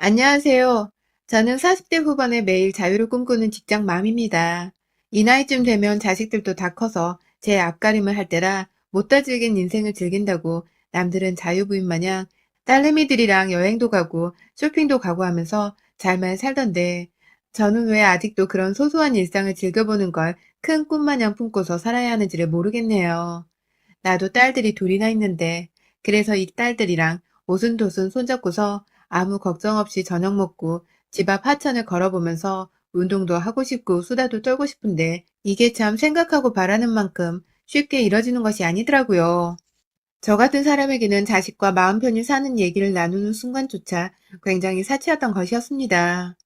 안녕하세요. 저는 40대 후반에 매일 자유를 꿈꾸는 직장맘입니다. 이 나이쯤 되면 자식들도 다 커서 제 앞가림을 할 때라 못다 즐긴 인생을 즐긴다고 남들은 자유부인 마냥 딸내미들이랑 여행도 가고 쇼핑도 가고 하면서 잘만 살던데 저는 왜 아직도 그런 소소한 일상을 즐겨보는 걸 큰 꿈마냥 품고서 살아야 하는지를 모르겠네요. 나도 딸들이 둘이나 있는데 그래서 이 딸들이랑 오순도순 손잡고서 아무 걱정 없이 저녁 먹고 집 앞 하천을 걸어보면서 운동도 하고 싶고 수다도 떨고 싶은데 이게 참 생각하고 바라는 만큼 쉽게 이뤄지는 것이 아니더라고요. 저 같은 사람에게는 자식과 마음 편히 사는 얘기를 나누는 순간조차 굉장히 사치였던 것이었습니다.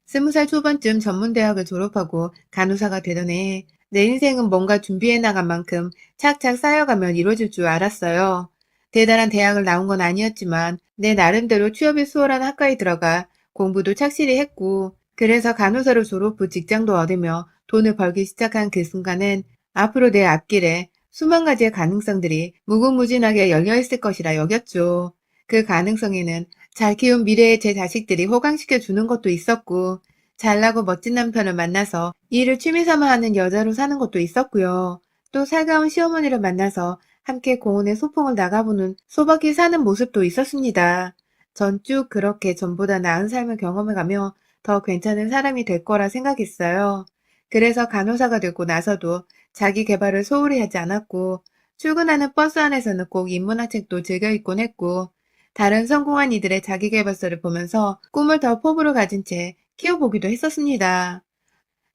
20살 초반쯤 전문대학을 졸업하고 간호사가 되던 해에 내 인생은 뭔가 준비해 나간 만큼 착착 쌓여가면 이루어질 줄 알았어요. 대단한 대학을 나온 건 아니었지만 내 나름대로 취업이 수월한 학과에 들어가 공부도 착실히 했고 그래서 간호사로 졸업 후 직장도 얻으며 돈을 벌기 시작한 그 순간엔 앞으로 내 앞길에 수만 가지의 가능성들이 무궁무진하게 열려있을 것이라 여겼죠. 그 가능성에는 잘 키운 미래의 제 자식들이 호강시켜 주는 것도 있었고, 잘나고 멋진 남편을 만나서 일을 취미삼아 하는 여자로 사는 것도 있었고요. 또 살가운 시어머니를 만나서 함께 공원에 소풍을 나가보는 소박히 사는 모습도 있었습니다. 전 쭉 그렇게 전보다 나은 삶을 경험해가며 더 괜찮은 사람이 될 거라 생각했어요. 그래서 간호사가 되고 나서도 자기 개발을 소홀히 하지 않았고, 출근하는 버스 안에서는 꼭 인문학 책도 즐겨 읽곤 했고, 다른 성공한 이들의 자기계발서를 보면서 꿈을 더 포부로 가진 채 키워보기도 했었습니다.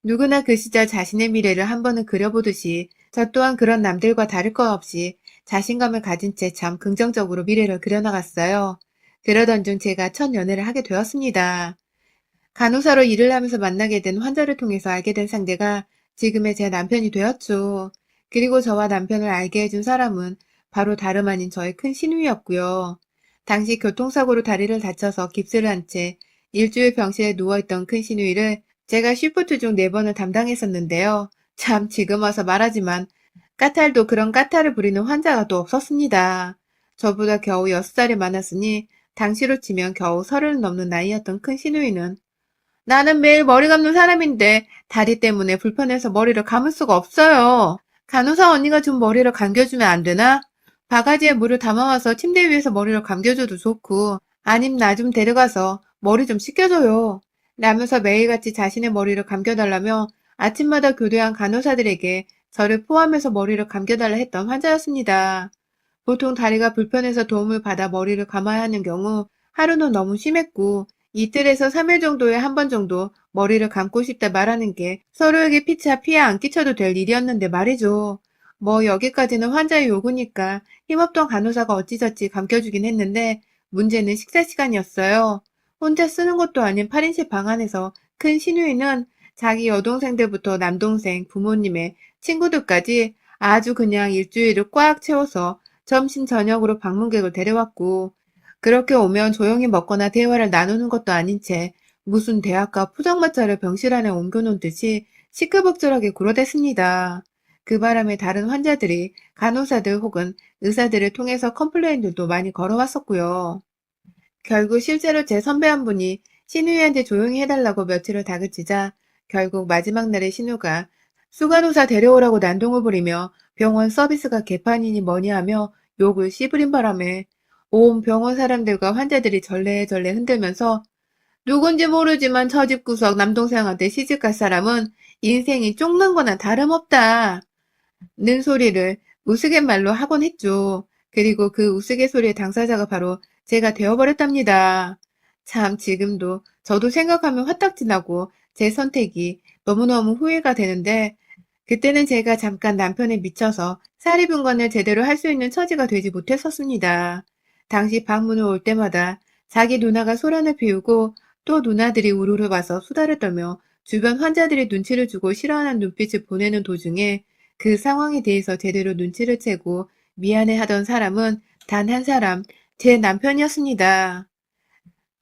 누구나 그 시절 자신의 미래를 한 번은 그려보듯이 저 또한 그런 남들과 다를 것 없이 자신감을 가진 채 참 긍정적으로 미래를 그려나갔어요. 그러던 중 제가 첫 연애를 하게 되었습니다. 간호사로 일을 하면서 만나게 된 환자를 통해서 알게 된 상대가 지금의 제 남편이 되었죠. 그리고 저와 남편을 알게 해준 사람은 바로 다름 아닌 저의 큰 시누이였고요. 당시 교통사고로 다리를 다쳐서 깁스를 한 채 일주일 병실에 누워있던 큰 시누이를 제가 쉬프트 중 4번을 담당했었는데요. 참 지금 와서 말하지만 까탈도 그런 까탈을 부리는 환자가 또 없었습니다. 저보다 겨우 6살이 많았으니 당시로 치면 겨우 30을 넘는 나이였던 큰 시누이는 나는 매일 머리 감는 사람인데 다리 때문에 불편해서 머리를 감을 수가 없어요. 간호사 언니가 좀 머리를 감겨주면 안 되나? 바가지에 물을 담아와서 침대 위에서 머리를 감겨줘도 좋고 아님 나 좀 데려가서 머리 좀 씻겨줘요. 라면서 매일같이 자신의 머리를 감겨달라며 아침마다 교대한 간호사들에게 저를 포함해서 머리를 감겨달라 했던 환자였습니다. 보통 다리가 불편해서 도움을 받아 머리를 감아야 하는 경우 하루는 너무 심했고 이틀에서 3일 정도에 한 번 정도 머리를 감고 싶다 말하는 게 서로에게 피차 피해 안 끼쳐도 될 일이었는데 말이죠. 뭐 여기까지는 환자의 요구니까 힘없던 간호사가 어찌저찌 감겨주긴 했는데 문제는 식사 시간이었어요. 혼자 쓰는 것도 아닌 8인실 방 안에서 큰 시누이는 자기 여동생들부터 남동생, 부모님의 친구들까지 아주 그냥 일주일을 꽉 채워서 점심 저녁으로 방문객을 데려왔고 그렇게 오면 조용히 먹거나 대화를 나누는 것도 아닌 채 무슨 대학가 포장마차를 병실 안에 옮겨놓은 듯이 시끌벅적하게 굴어댔습니다. 그 바람에 다른 환자들이 간호사들 혹은 의사들을 통해서 컴플레인들도 많이 걸어왔었고요. 결국 실제로 제 선배 한 분이 신우이한테 조용히 해달라고 며칠을 다그치자 결국 마지막 날에 신우가 수간호사 데려오라고 난동을 부리며 병원 서비스가 개판이니 뭐니 하며 욕을 씨부린 바람에 온 병원 사람들과 환자들이 절레절레 흔들면서 누군지 모르지만 저 집구석 남동생한테 시집갈 사람은 인생이 쪽난 거나 다름없다. 는 소리를 우스갯말로 하곤 했죠. 그리고 그 우스갯소리의 당사자가 바로 제가 되어버렸답니다. 참 지금도 저도 생각하면 화딱지 나고 제 선택이 너무너무 후회가 되는데 그때는 제가 잠깐 남편에 미쳐서 사리분간을 제대로 할 수 있는 처지가 되지 못했었습니다. 당시 방문을 올 때마다 자기 누나가 소란을 피우고 또 누나들이 우르르 와서 수다를 떨며 주변 환자들이 눈치를 주고 싫어하는 눈빛을 보내는 도중에 그 상황에 대해서 제대로 눈치를 채고 미안해하던 사람은 단 한 사람, 제 남편이었습니다.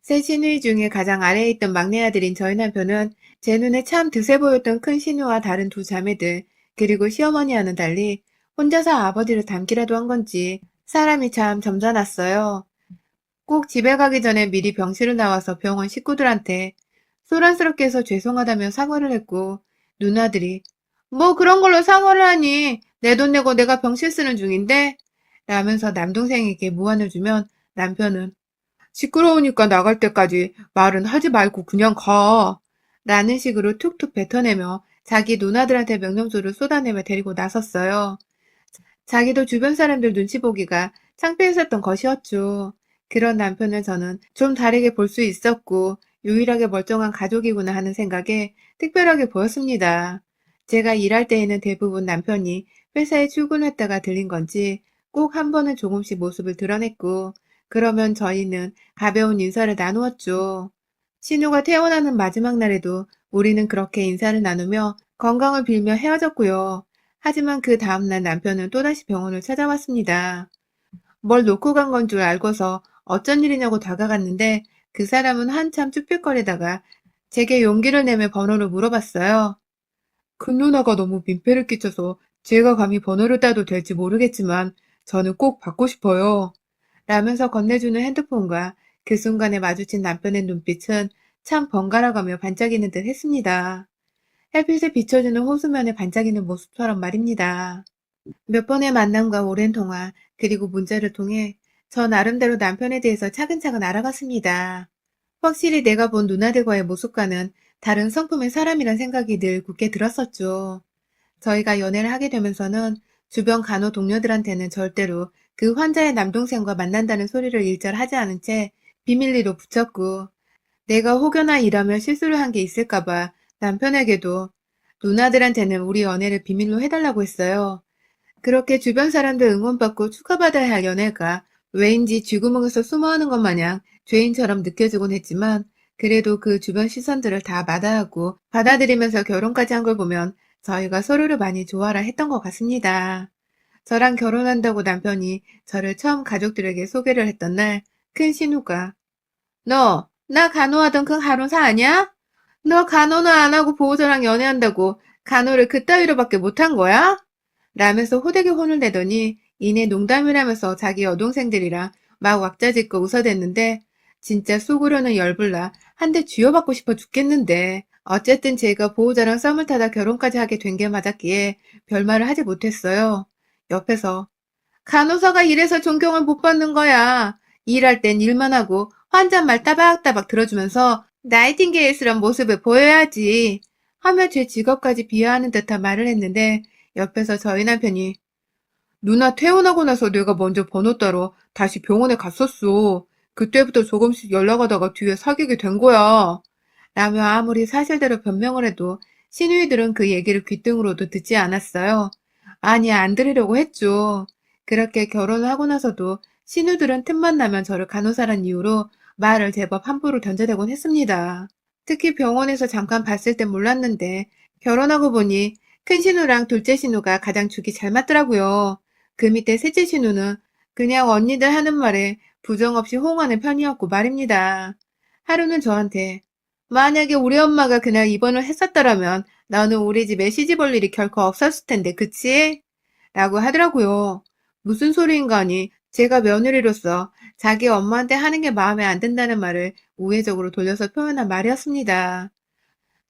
세 시누이 중에 가장 아래에 있던 막내 아들인 저희 남편은 제 눈에 참 드세 보였던 큰 시누와 다른 두 자매들, 그리고 시어머니와는 달리 혼자서 아버지를 닮기라도 한 건지 사람이 참 점잖았어요. 꼭 집에 가기 전에 미리 병실을 나와서 병원 식구들한테 소란스럽게 해서 죄송하다며 사과를 했고, 누나들이 뭐 그런 걸로 사과를 하니, 내 돈 내고 내가 병실 쓰는 중인데? 라면서 남동생에게 무안을 주면 남편은 시끄러우니까 나갈 때까지 말은 하지 말고 그냥 가. 라는 식으로 툭툭 뱉어내며 자기 누나들한테 명령조를 쏟아내며 데리고 나섰어요. 자기도 주변 사람들 눈치 보기가 창피했었던 것이었죠. 그런 남편을 저는 좀 다르게 볼 수 있었고 유일하게 멀쩡한 가족이구나 하는 생각에 특별하게 보였습니다. 제가 일할 때에는 대부분 남편이 회사에 출근했다가 들린 건지 꼭 한 번은 조금씩 모습을 드러냈고 그러면 저희는 가벼운 인사를 나누었죠. 신우가 퇴원하는 마지막 날에도 우리는 그렇게 인사를 나누며 건강을 빌며 헤어졌고요. 하지만 그 다음날 남편은 또다시 병원을 찾아왔습니다. 뭘 놓고 간 건 줄 알고서 어쩐 일이냐고 다가갔는데 그 사람은 한참 쭈뼛거리다가 제게 용기를 내며 번호를 물어봤어요. 큰 누나가 너무 민폐를 끼쳐서 제가 감히 번호를 따도 될지 모르겠지만 저는 꼭 받고 싶어요. 라면서 건네주는 핸드폰과 그 순간에 마주친 남편의 눈빛은 참 번갈아가며 반짝이는 듯 했습니다. 햇빛에 비춰주는 호수면에 반짝이는 모습처럼 말입니다. 몇 번의 만남과 오랜 통화, 그리고 문자를 통해 저 나름대로 남편에 대해서 차근차근 알아갔습니다. 확실히 내가 본 누나들과의 모습과는 다른 성품의 사람이란 생각이 늘 굳게 들었었죠. 저희가 연애를 하게 되면서는 주변 간호 동료들한테는 절대로 그 환자의 남동생과 만난다는 소리를 일절하지 않은 채 비밀리로 붙였고, 내가 혹여나 일하며 실수를 한 게 있을까봐 남편에게도 누나들한테는 우리 연애를 비밀로 해달라고 했어요. 그렇게 주변 사람들 응원받고 축하받아야 할 연애가 왜인지 쥐구멍에서 숨어하는 것 마냥 죄인처럼 느껴지곤 했지만 그래도 그 주변 시선들을 다 마다하고 받아들이면서 결혼까지 한 걸 보면 저희가 서로를 많이 좋아라 했던 것 같습니다. 저랑 결혼한다고 남편이 저를 처음 가족들에게 소개를 했던 날 큰 신우가 너, 나 간호하던 그 간호사 아니야? 너 간호는 안 하고 보호자랑 연애한다고 간호를 그따위로밖에 못한 거야? 라면서 호되게 혼을 내더니 이내 농담이라면서 자기 여동생들이랑 막 왁자지껄 웃어댔는데 진짜 속으로는 열불나 한 대 쥐어받고 싶어 죽겠는데 어쨌든 제가 보호자랑 썸을 타다 결혼까지 하게 된 게 맞았기에 별말을 하지 못했어요. 옆에서 간호사가 이래서 존경을 못 받는 거야. 일할 땐 일만 하고 환자 말 따박따박 들어주면서 나이팅게일스런 모습을 보여야지. 하며 제 직업까지 비하하는 듯한 말을 했는데 옆에서 저희 남편이 누나 퇴원하고 나서 내가 먼저 번호 따러 다시 병원에 갔었어. 그때부터 조금씩 연락하다가 뒤에 사귀게 된 거야. 라며 아무리 사실대로 변명을 해도 시누이들은 그 얘기를 귓등으로도 듣지 않았어요. 아니, 안 들으려고 했죠. 그렇게 결혼을 하고 나서도 시누들은 틈만 나면 저를 간호사란 이유로 말을 제법 함부로 던져대곤 했습니다. 특히 병원에서 잠깐 봤을 땐 몰랐는데 결혼하고 보니 큰 신우랑 둘째 신우가 가장 죽이 잘 맞더라고요. 그 밑에 셋째 신우는 그냥 언니들 하는 말에 부정 없이 호응하는 편이었고 말입니다. 하루는 저한테 만약에 우리 엄마가 그날 입원을 했었더라면 너는 우리 집에 시집 올 일이 결코 없었을 텐데 그치? 라고 하더라고요. 무슨 소리인가 하니 제가 며느리로서 자기 엄마한테 하는 게 마음에 안 든다는 말을 우회적으로 돌려서 표현한 말이었습니다.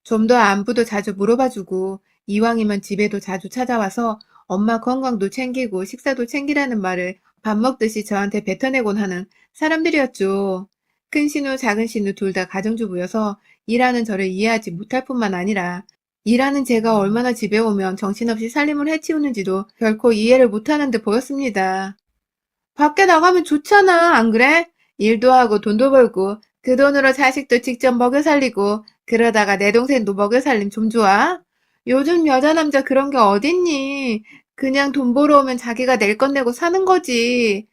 좀 더 안부도 자주 물어봐주고 이왕이면 집에도 자주 찾아와서 엄마 건강도 챙기고 식사도 챙기라는 말을 밥 먹듯이 저한테 뱉어내곤 하는 사람들이었죠. 큰 신우, 작은 신우 둘 다 가정주부여서 일하는 저를 이해하지 못할 뿐만 아니라 일하는 제가 얼마나 집에 오면 정신없이 살림을 해치우는지도 결코 이해를 못하는 듯 보였습니다. 밖에 나가면 좋잖아, 안 그래? 일도 하고 돈도 벌고 그 돈으로 자식도 직접 먹여 살리고 그러다가 내 동생도 먹여 살림 좀 좋아? 요즘 여자 남자 그런 게 어딨니? 그냥 돈 벌어오면 자기가 낼 건 내고 사는 거지.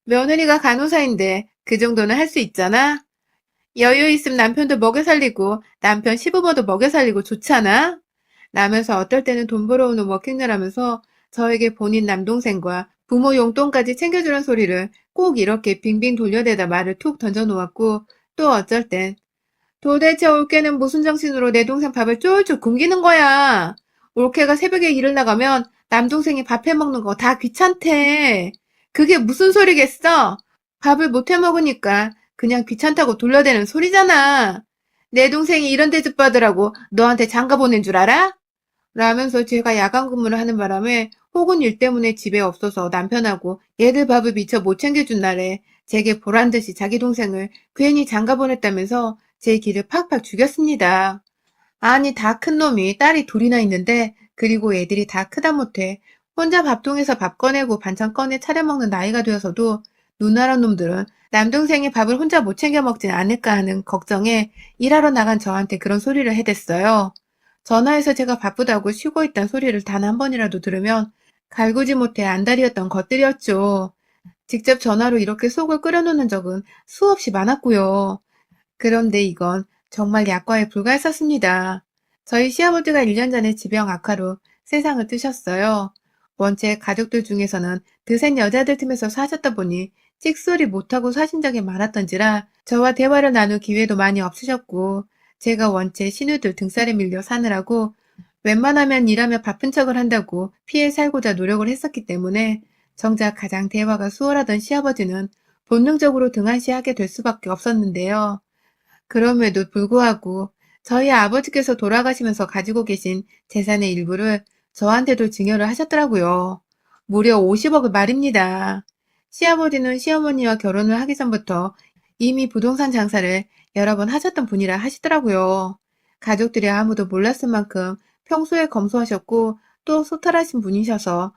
며느리가 간호사인데 그 정도는 할 수 있잖아? 여유 있으면 남편도 먹여 살리고 남편 시부모도 먹여 살리고 좋잖아? 라면서 어떨 때는 돈 벌어오는 워킹녀라면서 저에게 본인 남동생과 부모 용돈까지 챙겨주는 소리를 꼭 이렇게 빙빙 돌려대다 말을 툭 던져놓았고 또 어쩔 땐 도대체 올케는 무슨 정신으로 내 동생 밥을 쫄쫄 굶기는 거야. 올케가 새벽에 일을 나가면 남동생이 밥 해먹는 거 다 귀찮대. 그게 무슨 소리겠어? 밥을 못 해 먹으니까 그냥 귀찮다고 돌려대는 소리잖아. 내 동생이 이런 대접 받으라고 너한테 장가 보낸 줄 알아? 라면서 제가 야간 근무를 하는 바람에 혹은 일 때문에 집에 없어서 남편하고 얘들 밥을 미처 못 챙겨준 날에 제게 보란듯이 자기 동생을 괜히 장가 보냈다면서 제 기를 팍팍 죽였습니다. 아니, 다 큰 놈이 딸이 둘이나 있는데, 그리고 애들이 다 크다 못해 혼자 밥통에서 밥 꺼내고 반찬 꺼내 차려 먹는 나이가 되어서도 누나란 놈들은 남동생이 밥을 혼자 못 챙겨 먹진 않을까 하는 걱정에 일하러 나간 저한테 그런 소리를 해댔어요. 전화해서 제가 바쁘다고 쉬고 있단 소리를 단 한 번이라도 들으면 갈구지 못해 안달이었던 것들이었죠. 직접 전화로 이렇게 속을 끓여놓는 적은 수없이 많았고요. 그런데 이건 정말 약과에 불과했었습니다. 저희 시아버지가 1년 전에 지병 악화로 세상을 뜨셨어요. 원체 가족들 중에서는 드센 여자들 틈에서 사셨다 보니 찍소리 못하고 사신 적이 많았던지라 저와 대화를 나눌 기회도 많이 없으셨고, 제가 원체 시누들 등살에 밀려 사느라고 웬만하면 일하며 바쁜 척을 한다고 피해 살고자 노력을 했었기 때문에 정작 가장 대화가 수월하던 시아버지는 본능적으로 등한시하게 될 수밖에 없었는데요. 그럼에도 불구하고 저희 아버지께서 돌아가시면서 가지고 계신 재산의 일부를 저한테도 증여를 하셨더라고요. 무려 50억을 말입니다. 시아버지는 시어머니와 결혼을 하기 전부터 이미 부동산 장사를 여러 번 하셨던 분이라 하시더라고요. 가족들이 아무도 몰랐을 만큼 평소에 검소하셨고 또 소탈하신 분이셔서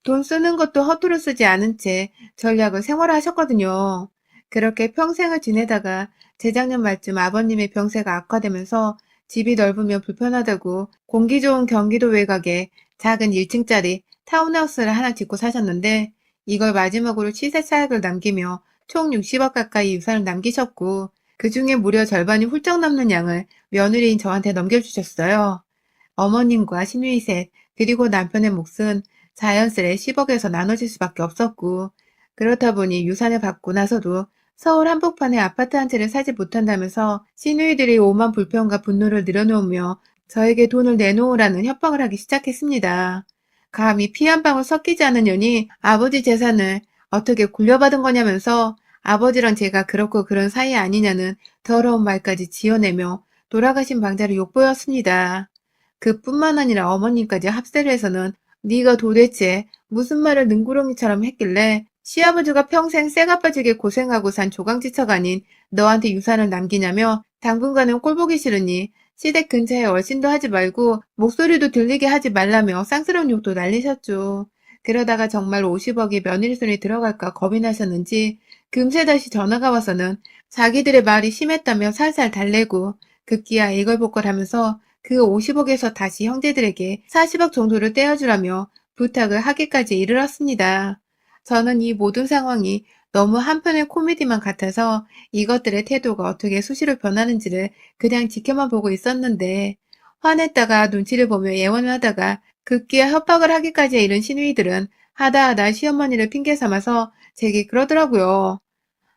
돈 쓰는 것도 허투루 쓰지 않은 채 전략을 생활화하셨거든요. 그렇게 평생을 지내다가 재작년 말쯤 아버님의 병세가 악화되면서 집이 넓으면 불편하다고 공기 좋은 경기도 외곽에 작은 1층짜리 타운하우스를 하나 짓고 사셨는데, 이걸 마지막으로 시세 차익을 남기며 총 60억 가까이 유산을 남기셨고, 그 중에 무려 절반이 훌쩍 넘는 양을 며느리인 저한테 넘겨주셨어요. 어머님과 시누이 셋, 그리고 남편의 몫은 자연스레 10억에서 나눠질 수밖에 없었고, 그렇다 보니 유산을 받고 나서도 서울 한복판에 아파트 한 채를 사지 못한다면서 시누이들이 오만 불평과 분노를 늘어놓으며 저에게 돈을 내놓으라는 협박을 하기 시작했습니다. 감히 피 한 방울 섞이지 않은 년이 아버지 재산을 어떻게 굴려받은 거냐면서 아버지랑 제가 그렇고 그런 사이 아니냐는 더러운 말까지 지어내며 돌아가신 방자를 욕보였습니다. 그뿐만 아니라 어머님까지 합세를 해서는 네가 도대체 무슨 말을 능구렁이처럼 했길래 시아버지가 평생 쇠가 빠지게 고생하고 산 조강지처가 아닌 너한테 유산을 남기냐며 당분간은 꼴보기 싫으니 시댁 근처에 얼씬도 하지 말고 목소리도 들리게 하지 말라며 쌍스러운 욕도 날리셨죠. 그러다가 정말 50억이 며느리 손에 들어갈까 겁이 나셨는지 금세 다시 전화가 와서는 자기들의 말이 심했다며 살살 달래고 급기야 애걸복걸하면서 그 50억에서 다시 형제들에게 40억 정도를 떼어주라며 부탁을 하기까지 이르렀습니다. 저는 이 모든 상황이 너무 한편의 코미디만 같아서 이것들의 태도가 어떻게 수시로 변하는지를 그냥 지켜만 보고 있었는데, 화냈다가 눈치를 보며 예원을 하다가 급기야 협박을 하기까지 이른 시누이들은 하다하다 시어머니를 핑계 삼아서 제게 그러더라고요.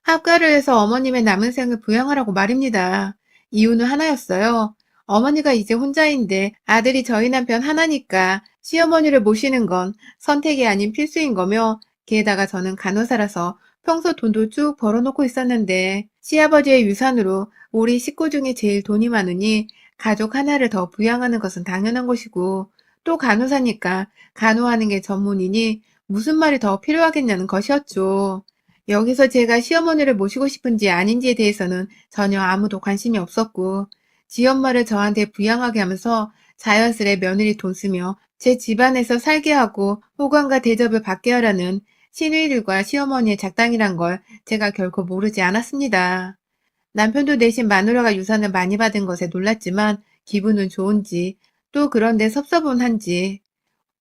합가를 해서 어머님의 남은 생을 부양하라고 말입니다. 이유는 하나였어요. 어머니가 이제 혼자인데 아들이 저희 남편 하나니까 시어머니를 모시는 건 선택이 아닌 필수인 거며, 게다가 저는 간호사라서 평소 돈도 쭉 벌어놓고 있었는데 시아버지의 유산으로 우리 식구 중에 제일 돈이 많으니 가족 하나를 더 부양하는 것은 당연한 것이고, 또 간호사니까 간호하는 게 전문이니 무슨 말이 더 필요하겠냐는 것이었죠. 여기서 제가 시어머니를 모시고 싶은지 아닌지에 대해서는 전혀 아무도 관심이 없었고, 지엄마를 저한테 부양하게 하면서 자연스레 며느리 돈 쓰며 제 집안에서 살게 하고 호감과 대접을 받게 하라는 시누이들과 시어머니의 작당이란 걸 제가 결코 모르지 않았습니다. 남편도 대신 마누라가 유산을 많이 받은 것에 놀랐지만 기분은 좋은지 또 그런데 섭섭은한지,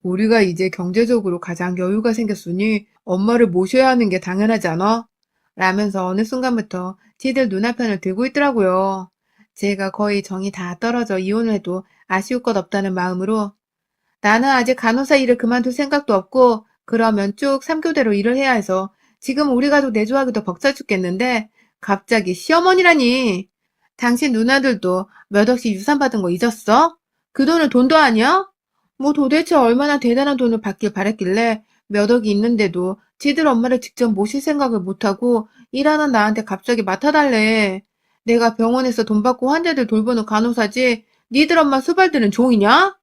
우리가 이제 경제적으로 가장 여유가 생겼으니 엄마를 모셔야 하는 게 당연하지 않아? 라면서 어느 순간부터 지들 눈앞편을 들고 있더라고요. 제가 거의 정이 다 떨어져 이혼을 해도 아쉬울 것 없다는 마음으로 나는 아직 간호사 일을 그만둘 생각도 없고 그러면 쭉 3교대로 일을 해야 해서 지금 우리 가족 내조하기도 벅차 죽겠는데 갑자기 시어머니라니. 당신 누나들도 몇 억씩 유산 받은 거 잊었어? 그 돈은 돈도 아니야? 뭐 도대체 얼마나 대단한 돈을 받길 바랬길래 몇 억이 있는데도 지들 엄마를 직접 모실 생각을 못하고 일하는 나한테 갑자기 맡아달래. 내가 병원에서 돈 받고 환자들 돌보는 간호사지 니들 엄마 수발들은 종이냐?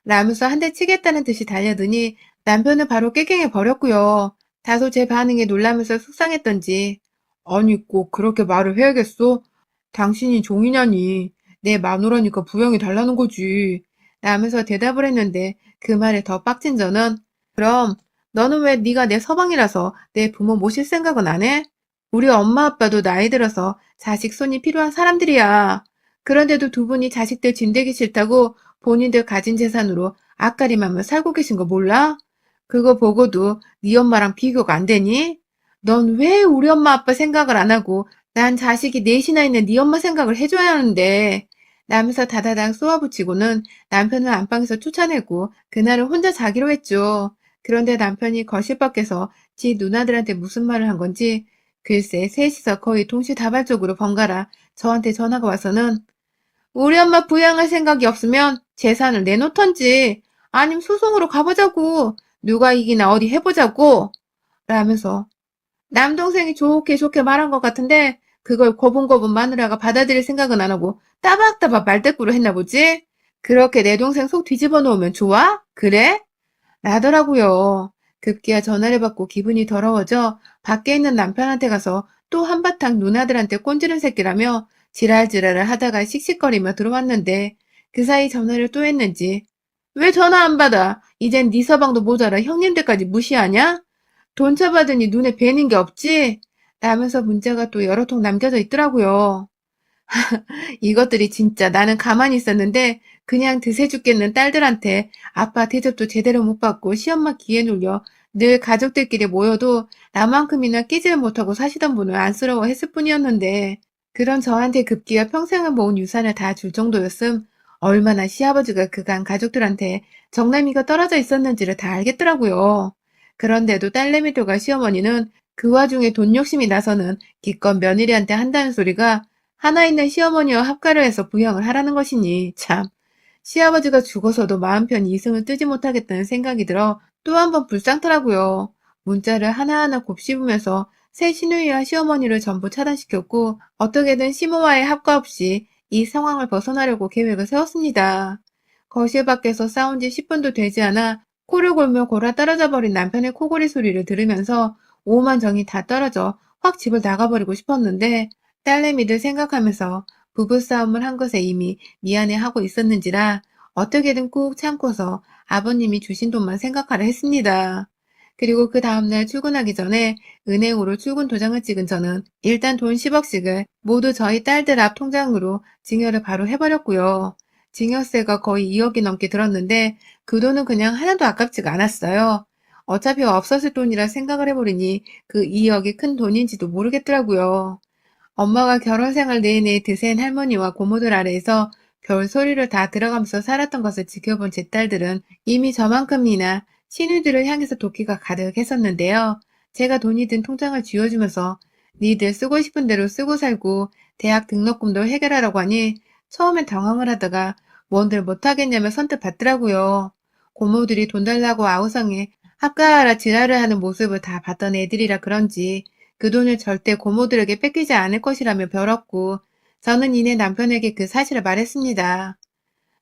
라면서 한 대 치겠다는 듯이 달려드니 남편은 바로 깨갱해 버렸고요. 다소 제 반응에 놀라면서 속상했던지 아니 꼭 그렇게 말을 해야겠어? 당신이 종이냐니 내 마누라니까 부양해 달라는 거지 라면서 대답을 했는데 그 말에 더 빡친 저는 그럼 너는 왜 네가 내 서방이라서 내 부모 모실 생각은 안 해? 우리 엄마 아빠도 나이 들어서 자식 손이 필요한 사람들이야. 그런데도 두 분이 자식들 진대기 싫다고 본인들 가진 재산으로 앞가림하며 살고 계신 거 몰라? 그거 보고도 네 엄마랑 비교가 안 되니? 넌 왜 우리 엄마 아빠 생각을 안 하고 난 자식이 넷이나 있는 네 엄마 생각을 해줘야 하는데 라면서 다다닥 쏘아붙이고는 남편을 안방에서 쫓아내고 그날은 혼자 자기로 했죠. 그런데 남편이 거실 밖에서 지 누나들한테 무슨 말을 한 건지 글쎄 셋이서 거의 동시다발적으로 번갈아 저한테 전화가 와서는 우리 엄마 부양할 생각이 없으면 재산을 내놓던지 아님 소송으로 가보자고 누가 이기나 어디 해보자고 라면서 남동생이 좋게 좋게 말한 것 같은데 그걸 고분고분 마누라가 받아들일 생각은 안 하고 따박따박 말대꾸로 했나 보지? 그렇게 내 동생 속 뒤집어 놓으면 좋아? 그래? 라더라고요. 급기야 전화를 받고 기분이 더러워져 밖에 있는 남편한테 가서 또 한바탕 누나들한테 꼰지른 새끼라며 지랄지랄을 하다가 씩씩거리며 들어왔는데 그 사이 전화를 또 했는지 왜 전화 안 받아? 이젠 네 서방도 모자라 형님들까지 무시하냐? 돈 쳐받으니 눈에 뵈는 게 없지? 라면서 문자가 또 여러 통 남겨져 있더라고요. 이것들이 진짜 나는 가만히 있었는데 그냥 드세 죽겠는 딸들한테 아빠 대접도 제대로 못 받고 시엄마 기에 눌려 늘 가족들끼리 모여도 나만큼이나 끼지를 못하고 사시던 분을 안쓰러워했을 뿐이었는데 그런 저한테 급기야 평생을 모은 유산을 다 줄 정도였음 얼마나 시아버지가 그간 가족들한테 정남이가 떨어져 있었는지를 다 알겠더라고요. 그런데도 딸내미들과 시어머니는 그 와중에 돈 욕심이 나서는 기껏 며느리한테 한다는 소리가 하나 있는 시어머니와 합가를 해서 부양을 하라는 것이니 참 시아버지가 죽어서도 마음 편히 이승을 뜨지 못하겠다는 생각이 들어 또 한 번 불쌍더라고요. 문자를 하나하나 곱씹으면서 새 시누이와 시어머니를 전부 차단시켰고 어떻게든 시모와의 합가 없이 이 상황을 벗어나려고 계획을 세웠습니다. 거실 밖에서 싸운 지 10분도 되지 않아 코를 골며 골아 떨어져 버린 남편의 코골이 소리를 들으면서 오만 정이 다 떨어져 확 집을 나가버리고 싶었는데 딸내미들 생각하면서 부부싸움을 한 것에 이미 미안해하고 있었는지라 어떻게든 꾹 참고서 아버님이 주신 돈만 생각하려 했습니다. 그리고 그 다음날 출근하기 전에 은행으로 출근 도장을 찍은 저는 일단 돈 10억씩을 모두 저희 딸들 앞 통장으로 증여를 바로 해버렸고요. 증여세가 거의 2억이 넘게 들었는데 그 돈은 그냥 하나도 아깝지가 않았어요. 어차피 없었을 돈이라 생각을 해버리니 그 2억이 큰 돈인지도 모르겠더라고요. 엄마가 결혼 생활 내내 드센 할머니와 고모들 아래에서 별소리를 다 들어가면서 살았던 것을 지켜본 제 딸들은 이미 저만큼이나 시누이들을 향해서 도끼가 가득했었는데요. 제가 돈이 든 통장을 쥐어주면서 니들 쓰고 싶은 대로 쓰고 살고 대학 등록금도 해결하라고 하니 처음엔 당황을 하다가 뭔들 못하겠냐며 선뜻 받더라고요. 고모들이 돈 달라고 아우성에 합가하라 지랄을 하는 모습을 다 봤던 애들이라 그런지 그 돈을 절대 고모들에게 뺏기지 않을 것이라며 벼렀고 저는 이내 남편에게 그 사실을 말했습니다.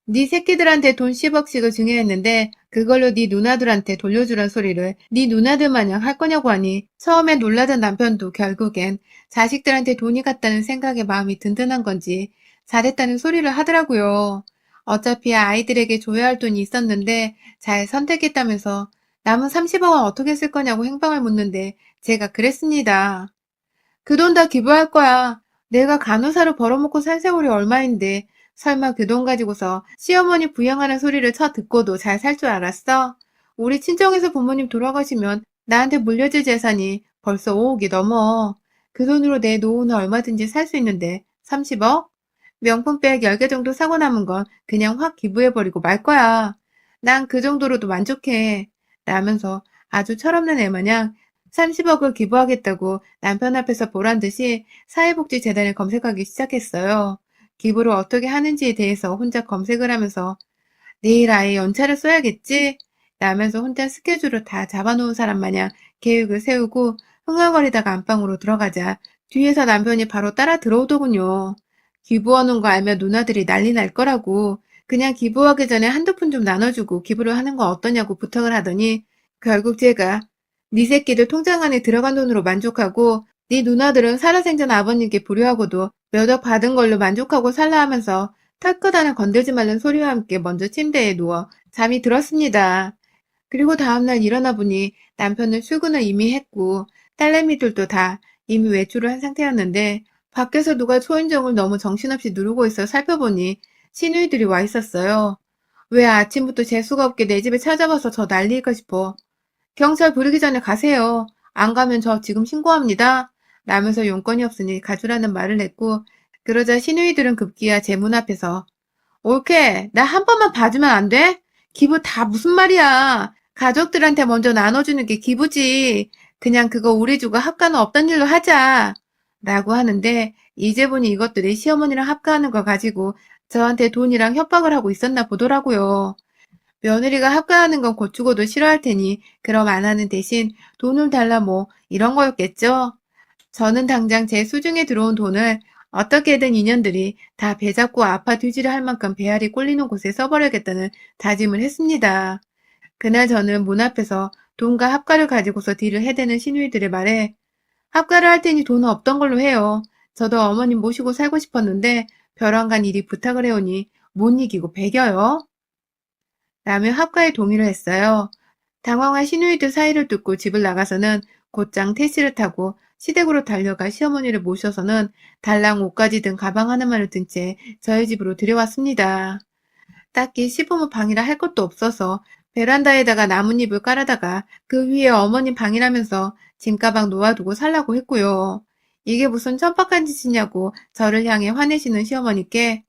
네 새끼들한테 돈 10억씩을 증여했는데 그걸로 네 누나들한테 돌려주란 소리를 네 누나들 마냥 할 거냐고 하니 처음에 놀라던 남편도 결국엔 자식들한테 돈이 갔다는 생각에 마음이 든든한 건지 잘했다는 소리를 하더라고요. 어차피 아이들에게 줘야 할 돈이 있었는데 잘 선택했다면서 남은 30억은 어떻게 쓸 거냐고 행방을 묻는데 제가 그랬습니다. 그 돈 다 기부할 거야. 내가 간호사로 벌어먹고 살 세월이 얼마인데 설마 그 돈 가지고서 시어머니 부양하는 소리를 듣고도 잘 살 줄 알았어? 우리 친정에서 부모님 돌아가시면 나한테 물려줄 재산이 벌써 5억이 넘어. 그 돈으로 내 노후는 얼마든지 살 수 있는데 30억? 명품백 10개 정도 사고 남은 건 그냥 확 기부해버리고 말 거야. 난 그 정도로도 만족해. 라면서 아주 철없는 애 마냥 30억을 기부하겠다고 남편 앞에서 보란듯이 사회복지재단을 검색하기 시작했어요. 기부를 어떻게 하는지에 대해서 혼자 검색을 하면서 내일 아예 연차를 써야겠지? 라면서 혼자 스케줄을 다 잡아놓은 사람 마냥 계획을 세우고 흥얼거리다가 안방으로 들어가자 뒤에서 남편이 바로 따라 들어오더군요. 기부하는 거 알면 누나들이 난리 날 거라고 그냥 기부하기 전에 한두 푼 좀 나눠주고 기부를 하는 거 어떠냐고 부탁을 하더니 결국 제가 네 새끼들 통장 안에 들어간 돈으로 만족하고 네 누나들은 살아생전 아버님께 불효하고도 몇 억 받은 걸로 만족하고 살라 하면서 털끝 하나 건들지 말는 소리와 함께 먼저 침대에 누워 잠이 들었습니다. 그리고 다음날 일어나 보니 남편은 출근을 이미 했고 딸내미들도 다 이미 외출을 한 상태였는데 밖에서 누가 초인종을 너무 정신없이 누르고 있어 살펴보니 시누이들이 와 있었어요. 왜 아침부터 재수가 없게 내 집에 찾아와서 저 난리일까 싶어. 경찰 부르기 전에 가세요. 안 가면 저 지금 신고합니다. 라면서 용건이 없으니 가주라는 말을 했고 그러자 시누이들은 급기야 제 문 앞에서 옳게 나 한 번만 봐주면 안 돼? 기부 다 무슨 말이야. 가족들한테 먼저 나눠주는 게 기부지. 그냥 그거 우리 주고 합가는 없던 일로 하자. 라고 하는데 이제 보니 이것들이 시어머니랑 합가하는 거 가지고 저한테 돈이랑 협박을 하고 있었나 보더라고요. 며느리가 합가하는 건 고추고도 싫어할 테니 그럼 안 하는 대신 돈을 달라 뭐 이런 거였겠죠? 저는 당장 제 수중에 들어온 돈을 어떻게든 인연들이 다 배잡고 아파 뒤지려 할 만큼 배알이 꼴리는 곳에 써버려야겠다는 다짐을 했습니다. 그날 저는 문 앞에서 돈과 합가를 가지고서 딜을 해대는 시누이들의 말에 합가를 할 테니 돈은 없던 걸로 해요. 저도 어머님 모시고 살고 싶었는데 벼랑간 일이 부탁을 해오니 못 이기고 배겨요. 라며 합가에 동의를 했어요. 당황한 시누이들 사이를 뚫고 집을 나가서는 곧장 택시를 타고 시댁으로 달려가 시어머니를 모셔서는 달랑 옷가지 든 가방 하나만을 든 채 저희 집으로 들여왔습니다. 딱히 시부모 방이라 할 것도 없어서 베란다에다가 나뭇잎을 깔아다가 그 위에 어머님 방이라면서 짐가방 놓아두고 살라고 했고요. 이게 무슨 천박한 짓이냐고 저를 향해 화내시는 시어머니께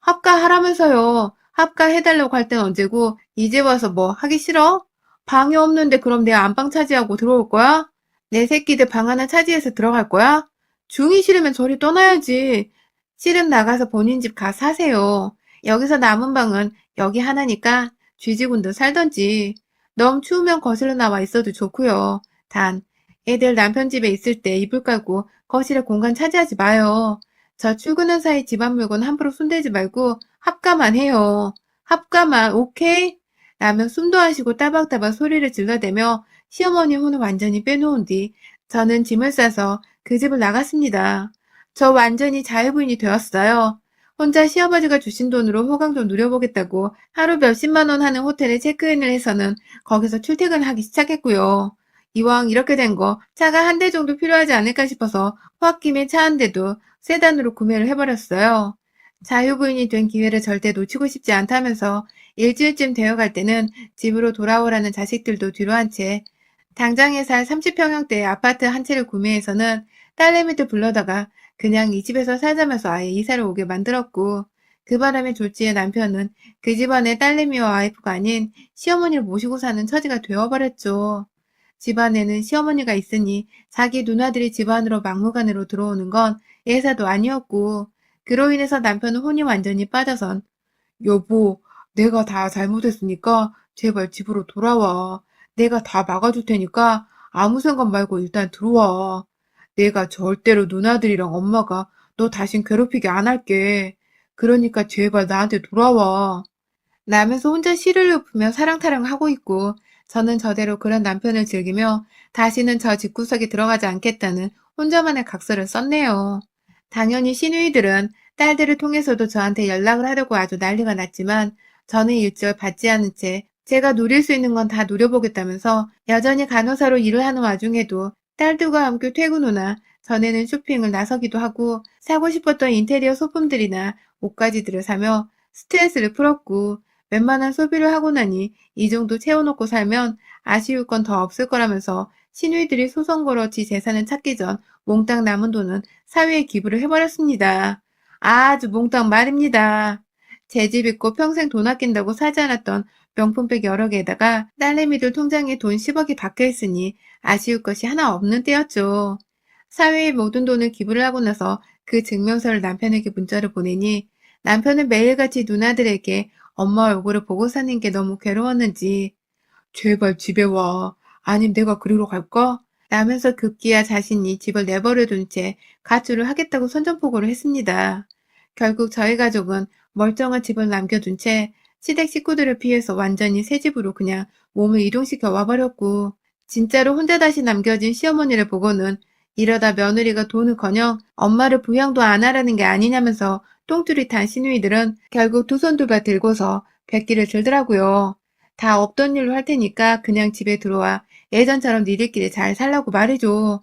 합가하라면서요. 합가해달라고 할 땐 언제고 이제 와서 뭐 하기 싫어? 방이 없는데 그럼 내 안방 차지하고 들어올 거야? 내 새끼들 방 하나 차지해서 들어갈 거야? 중이 싫으면 저리 떠나야지. 싫음 나가서 본인 집 가 사세요. 여기서 남은 방은 여기 하나니까 쥐지군도 살던지. 너무 추우면 거실로 나와 있어도 좋고요. 단 애들 남편 집에 있을 때 이불 깔고 거실에 공간 차지하지 마요. 저 출근한 사이 집안 물건 함부로 손대지 말고 합가만 해요. 합가만, 오케이? 라며 숨도 안 쉬고 따박따박 소리를 질러대며 시어머니 혼을 완전히 빼놓은 뒤 저는 짐을 싸서 그 집을 나갔습니다. 저 완전히 자유부인이 되었어요. 혼자 시아버지가 주신 돈으로 호강 좀 누려보겠다고 하루 몇십만 원 하는 호텔에 체크인을 해서는 거기서 출퇴근하기 시작했고요. 이왕 이렇게 된 거 차가 한 대 정도 필요하지 않을까 싶어서 홧김에 차 한 대도 세단으로 구매를 해버렸어요. 자유부인이 된 기회를 절대 놓치고 싶지 않다면서 일주일쯤 되어갈 때는 집으로 돌아오라는 자식들도 뒤로 한 채 당장에 살 30평형대의 아파트 한 채를 구매해서는 딸내미들 불러다가 그냥 이 집에서 살자면서 아예 이사를 오게 만들었고 그 바람에 졸지에 남편은 그 집안의 딸내미와 와이프가 아닌 시어머니를 모시고 사는 처지가 되어버렸죠. 집안에는 시어머니가 있으니 자기 누나들이 집안으로 막무가내로 들어오는 건 예사도 아니었고 그로 인해서 남편은 혼이 완전히 빠져선 여보, 내가 다 잘못했으니까 제발 집으로 돌아와. 내가 다 막아줄 테니까 아무 생각 말고 일단 들어와. 내가 절대로 누나들이랑 엄마가 너 다신 괴롭히게 안 할게. 그러니까 제발 나한테 돌아와. 라면서 혼자 시를 읊으며 사랑타령하고 있고 저는 저대로 그런 남편을 즐기며 다시는 저 집구석에 들어가지 않겠다는 혼자만의 각서를 썼네요. 당연히 시누이들은 딸들을 통해서도 저한테 연락을 하려고 아주 난리가 났지만 저는 일절 받지 않은 채 제가 누릴 수 있는 건 다 누려보겠다면서 여전히 간호사로 일을 하는 와중에도 딸들과 함께 퇴근 후나 전에는 쇼핑을 나서기도 하고 사고 싶었던 인테리어 소품들이나 옷가지들을 사며 스트레스를 풀었고 웬만한 소비를 하고 나니 이 정도 채워놓고 살면 아쉬울 건 더 없을 거라면서 시누이들이 소송 걸어 지 재산을 찾기 전 몽땅 남은 돈은 사회에 기부를 해버렸습니다. 아주 몽땅 말입니다. 제 집 있고 평생 돈 아낀다고 사지 않았던 명품백 여러 개에다가 딸내미들 통장에 돈 10억이 박혀있으니 아쉬울 것이 하나 없는 때였죠. 사회의 모든 돈을 기부를 하고 나서 그 증명서를 남편에게 문자로 보내니 남편은 매일같이 누나들에게 엄마 얼굴을 보고 사는 게 너무 괴로웠는지 제발 집에 와. 아님 내가 그리로 갈까? 라면서 급기야 자신이 집을 내버려둔 채 가출을 하겠다고 선전포고를 했습니다. 결국 저희 가족은 멀쩡한 집을 남겨둔 채 시댁 식구들을 피해서 완전히 새 집으로 그냥 몸을 이동시켜 와버렸고, 진짜로 혼자 다시 남겨진 시어머니를 보고는 이러다 며느리가 돈을커녕 엄마를 부양도 안 하라는 게 아니냐면서 똥줄이 탄 시누이들은 결국 두 손 두 발 들고서 백기를 들더라고요. 다 없던 일로 할 테니까 그냥 집에 들어와 예전처럼 니들끼리 잘 살라고 말해줘.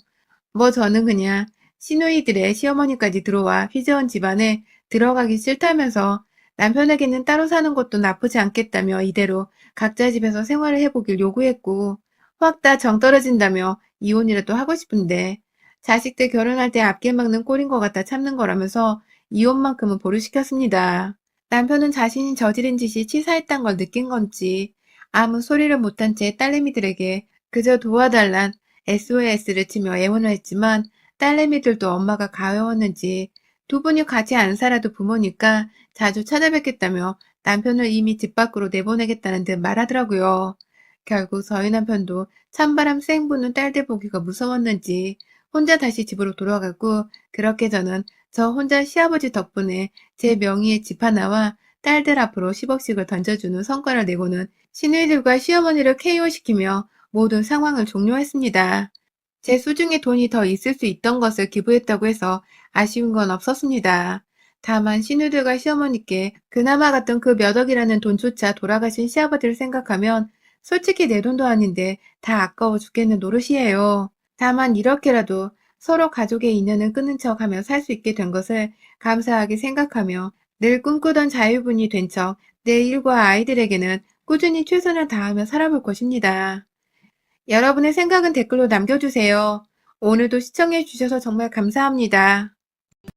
뭐 저는 그냥 시누이들의 시어머니까지 들어와 휘저은 집안에 들어가기 싫다면서 남편에게는 따로 사는 것도 나쁘지 않겠다며 이대로 각자 집에서 생활을 해보길 요구했고, 확 다 정 떨어진다며 이혼이라도 하고 싶은데 자식들 결혼할 때 앞길 막는 꼴인 것 같아 참는 거라면서 이혼만큼은 보류시켰습니다. 남편은 자신이 저지른 짓이 치사했단 걸 느낀 건지 아무 소리를 못한 채 딸내미들에게 그저 도와달란 SOS를 치며 애원을 했지만, 딸내미들도 엄마가 가여웠는지 두 분이 같이 안 살아도 부모니까 자주 찾아뵙겠다며 남편을 이미 집 밖으로 내보내겠다는 듯 말하더라고요. 결국 저희 남편도 찬바람 쌩 부는 딸들 보기가 무서웠는지 혼자 다시 집으로 돌아가고, 그렇게 저는 저 혼자 시아버지 덕분에 제 명의의 집 하나와 딸들 앞으로 10억씩을 던져주는 성과를 내고는 시누이들과 시어머니를 KO시키며 모든 상황을 종료했습니다. 제 수중에 돈이 더 있을 수 있던 것을 기부했다고 해서 아쉬운 건 없었습니다. 다만 시누들과 시어머니께 그나마 갔던 그 몇 억이라는 돈조차 돌아가신 시아버지를 생각하면 솔직히 내 돈도 아닌데 다 아까워 죽겠는 노릇이에요. 다만 이렇게라도 서로 가족의 인연을 끊은 척하며 살 수 있게 된 것을 감사하게 생각하며 늘 꿈꾸던 자유분이 된 척 내 일과 아이들에게는 꾸준히 최선을 다하며 살아볼 것입니다. 여러분의 생각은 댓글로 남겨주세요. 오늘도 시청해주셔서 정말 감사합니다.